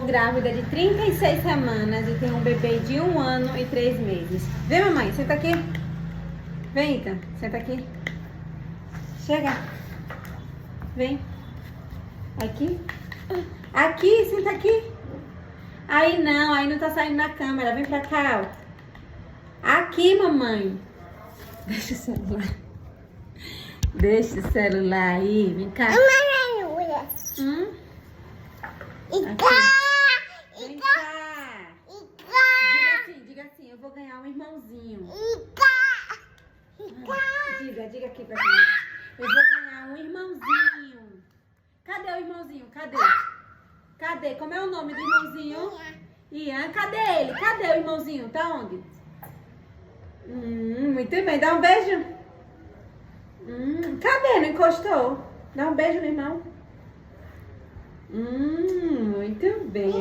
grávida de 36 semanas e tenho um bebê de 1 ano e 3 meses. Vem, mamãe, senta aqui. Vem, Ita, senta aqui. Chega. Vem. Aqui. Aqui, senta aqui. Aí não tá saindo na câmera. Vem pra cá, ó. Aqui, mamãe. Deixa o celular. Deixa o celular aí. Vem cá. Hum? Vem cá. Diga assim, eu vou ganhar um irmãozinho. Diga aqui pra mim. Eu vou ganhar um irmãozinho. Cadê o irmãozinho? Cadê? Como é o nome do irmãozinho? Ian. Cadê ele? Cadê o irmãozinho? Tá onde? Muito bem. Dá um beijo. Cadê? Não encostou? Dá um beijo no irmão. Muito bem.